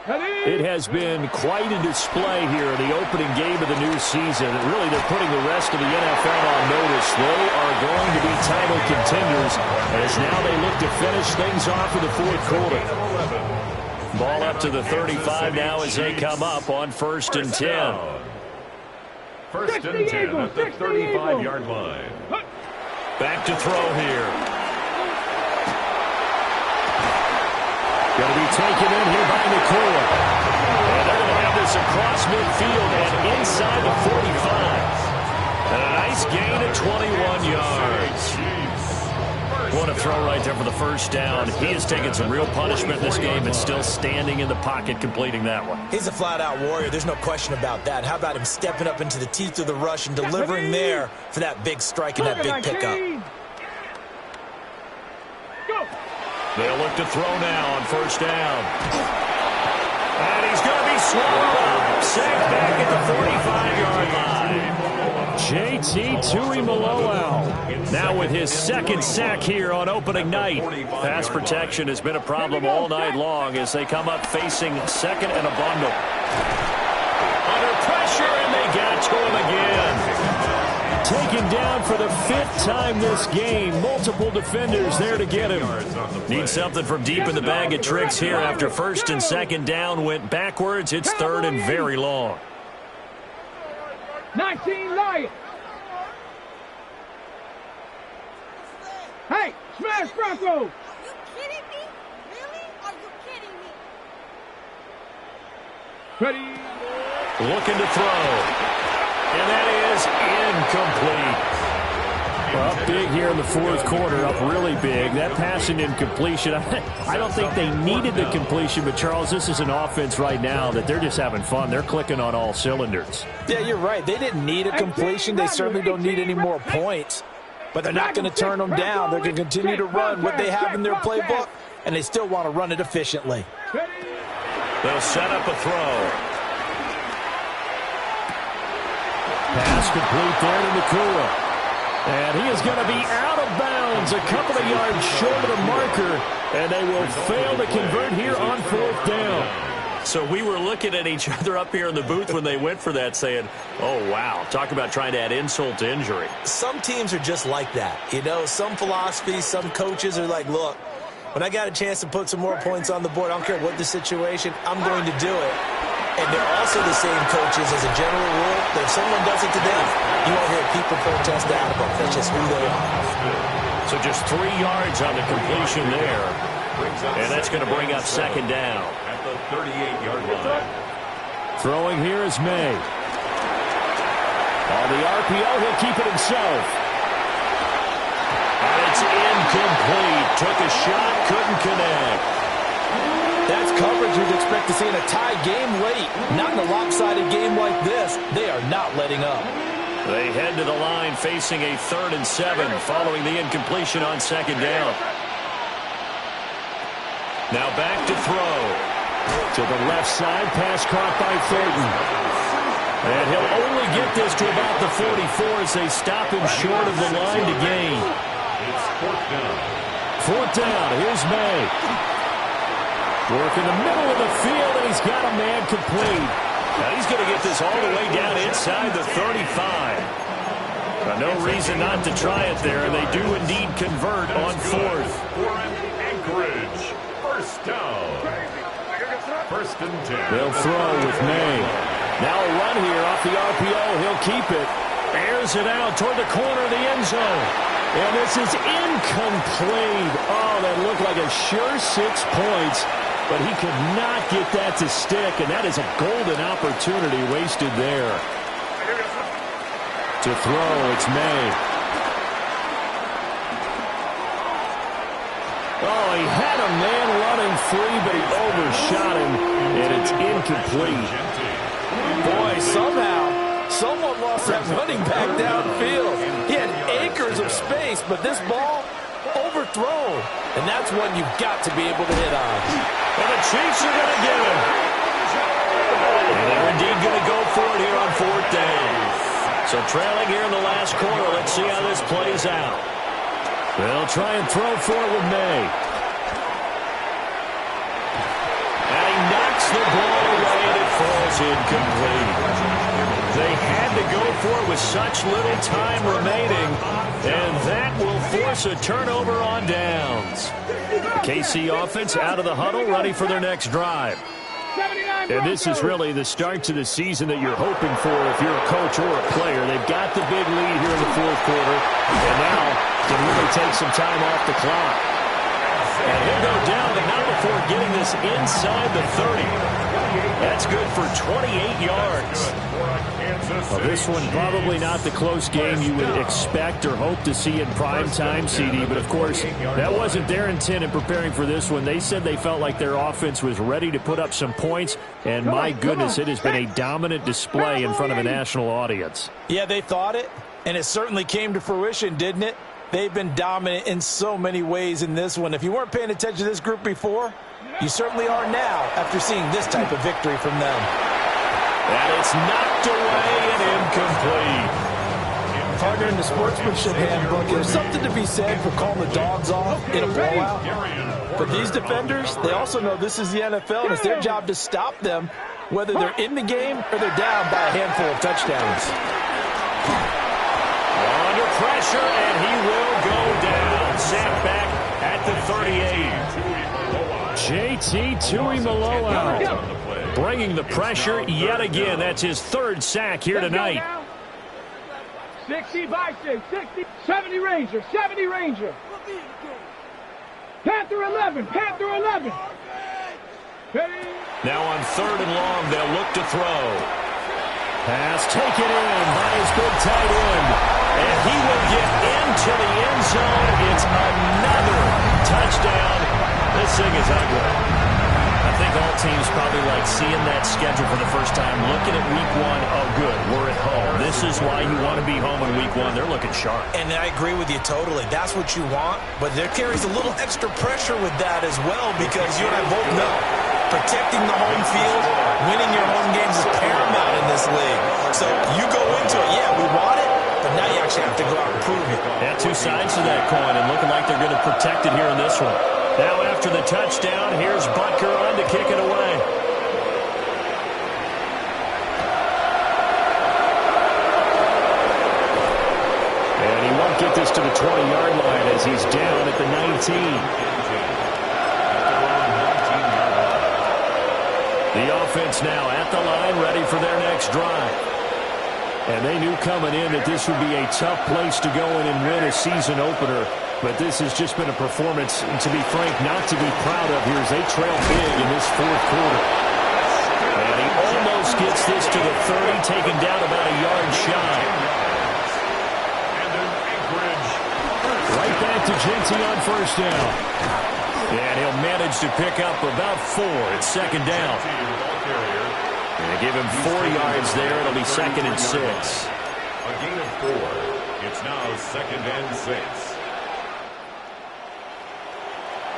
Speaker 6: It has been quite a display here in the opening game of the new season. And really, they're putting the rest of the NFL on notice. They are going to be title contenders as now they look to finish things off in the fourth quarter. Ball up to the 35 now as they come up on 1st and 10.
Speaker 2: 1st and 10 at the 35-yard line.
Speaker 1: Back to throw here.
Speaker 6: Going to be taken in here by Nakua.
Speaker 1: And they're going to have this across midfield and inside the 45. And a nice gain of 21 yards. What a throw right there for the first down. He has taken some real punishment in this game and still standing in the pocket completing that one.
Speaker 3: He's a flat-out warrior. There's no question about that. How about him stepping up into the teeth of the rush and delivering there for that big strike and that big pickup.
Speaker 1: They'll look to throw now on 1st down. And he's going to be swallowed up. Sacked back at the 45-yard line.
Speaker 6: JT Tuimoloau now with his 2nd sack here on opening night.
Speaker 1: Pass protection has been a problem all night long as they come up facing 2nd and a bundle. Under pressure, and they got to him again.
Speaker 6: Taken down for the 5th time this game. Multiple defenders there to get him.
Speaker 1: Need something from deep in the bag of tricks here after 1st and 2nd down went backwards. It's 3rd and very long.
Speaker 4: 19 Lions. Hey, smash Broncos.
Speaker 7: Are you kidding me? Really? Are you kidding me?
Speaker 4: Ready.
Speaker 1: Looking to throw. And that is incomplete.
Speaker 6: Well, up big here in the 4th quarter, up really big. That passing incompletion, I don't think they needed the completion, but Charles, this is an offense right now that they're just having fun. They're clicking on all cylinders.
Speaker 5: Yeah, you're right. They didn't need a completion. They certainly don't need any more points. But they're not going to turn them down. They're going to continue to run what they have in their playbook, and they still want to run it efficiently.
Speaker 1: They'll set up a throw.
Speaker 6: Pass complete there to Nakua. And he is going to be out of bounds a couple of yards short of the marker, and they will fail to convert here on 4th down.
Speaker 1: So we were looking at each other up here in the booth when they went for that saying, oh, wow, talk about trying to add insult to injury.
Speaker 3: Some teams are just like that. You know, some philosophies, some coaches are like, look, when I got a chance to put some more points on the board, I don't care what the situation, I'm going to do it. And they're also the same coaches as a general rule that if someone does it to them, you won't hear people protest out of them. That's just who they are.
Speaker 1: So just 3 yards on the completion there. And that's going to bring up 2nd down.
Speaker 2: At the 38-yard line.
Speaker 6: Throwing here is May. On the RPO, he'll keep it himself.
Speaker 1: And it's incomplete. Took a shot, couldn't connect.
Speaker 5: That's coverage you'd expect to see in a tie game late. Not in a lopsided game like this. They are not letting up.
Speaker 1: They head to the line facing a 3rd and 7 following the incompletion on 2nd down. Now back to throw.
Speaker 6: To the left side, pass caught by Thornton. And he'll only get this to about the 44 as they stop him short of the line to gain.
Speaker 2: It's 4th down.
Speaker 6: 4th down, here's May. Work in the middle of the field, and he's got a man complete.
Speaker 1: Now he's going to get this all the way down inside the 35. No reason not to try it there, and they do indeed convert on 4th.
Speaker 2: Anchorage. 1st down. 1st and 10.
Speaker 6: They'll throw with May.
Speaker 1: Now a run here off the RPO. He'll keep it. Airs it out toward the corner of the end zone.
Speaker 6: And this is incomplete. Oh, that looked like a sure 6 points. But he could not get that to stick, and that is a golden opportunity wasted there. To throw, it's May. Oh, he had a man running free, but he overshot him, and it's incomplete.
Speaker 5: Boy, somehow, someone lost that running back downfield. He had acres of space, but this ball overthrown. And that's one you've got to be able to hit on.
Speaker 1: And the Chiefs are going to get him. And they're indeed going to go for it here on 4th down. So trailing here in the last quarter. Let's see how this plays out.
Speaker 6: They'll try and throw for it with May.
Speaker 1: And he knocks the ball away, and it falls incomplete. They had to go for it with such little time remaining, and that will force a turnover on downs. The KC offense out of the huddle, ready for their next drive.
Speaker 6: And this is really the start to the season that you're hoping for if you're a coach or a player. They've got the big lead here in the fourth quarter, and now can really take some time off the clock. And he'll go down, but not before getting this inside the 30. That's good for 28 yards. Well, this one probably not the close game you would expect or hope to see in prime time, CD. But, of course, that wasn't their intent in preparing for this one. They said they felt like their offense was ready to put up some points. And, my goodness, it has been a dominant display in front of a national audience.
Speaker 5: Yeah, they thought it, and it certainly came to fruition, didn't it? They've been dominant in so many ways in this one. If you weren't paying attention to this group before, you certainly are now after seeing this type of victory from them.
Speaker 1: And it's knocked away and incomplete.
Speaker 5: Partner, in the sportsmanship handbook, there's something to be said for calling the dogs off in a blowout. But these defenders, they also know this is the NFL, and it's their job to stop them, whether they're in the game or they're down by a handful of touchdowns.
Speaker 1: Under pressure, and he will go down. Sacked back at the 38.
Speaker 6: JT Tuimoloau bringing the pressure yet again. That's his third sack here tonight.
Speaker 4: 60 by 6, 60, 70 Ranger, 70 Ranger. Panther 11, Panther 11.
Speaker 1: Now on 3rd and long, they'll look to throw.
Speaker 6: Pass taken in by his big tight end.
Speaker 1: And he will get into the end zone. It's another touchdown. This thing is ugly. I think all teams probably like seeing that schedule for the first time, looking at week 1. Oh, good, we're at home. This is why you want to be home in week 1. They're looking sharp.
Speaker 3: And I agree with you totally. That's what you want, but there carries a little extra pressure with that as well, because you and I both know protecting the home field, winning your home games is paramount in this league. So you go into it, yeah, we want it, but now you actually have to go out and prove it.
Speaker 1: Yeah, two sides to that coin, and looking like they're going to protect it here in this one. Now after the touchdown, here's Butker on to kick it away.
Speaker 6: And he won't get this to the 20-yard line as he's down at the 19. The offense now at the line, ready for their next drive. And they knew coming in that this would be a tough place to go in and win a season opener. But this has just been a performance, to be frank, not to be proud of here as they trail big in this fourth quarter. And he almost gets this to the 30, taken down about a yard shy. Right back to Genty on first down. And he'll manage to pick up about 4 at second down. And they give him 4 yards there. It'll be 2nd and 6.
Speaker 2: A gain of 4. It's now 2nd and 6.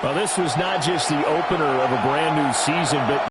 Speaker 6: Well, this was not just the opener of a brand new season, but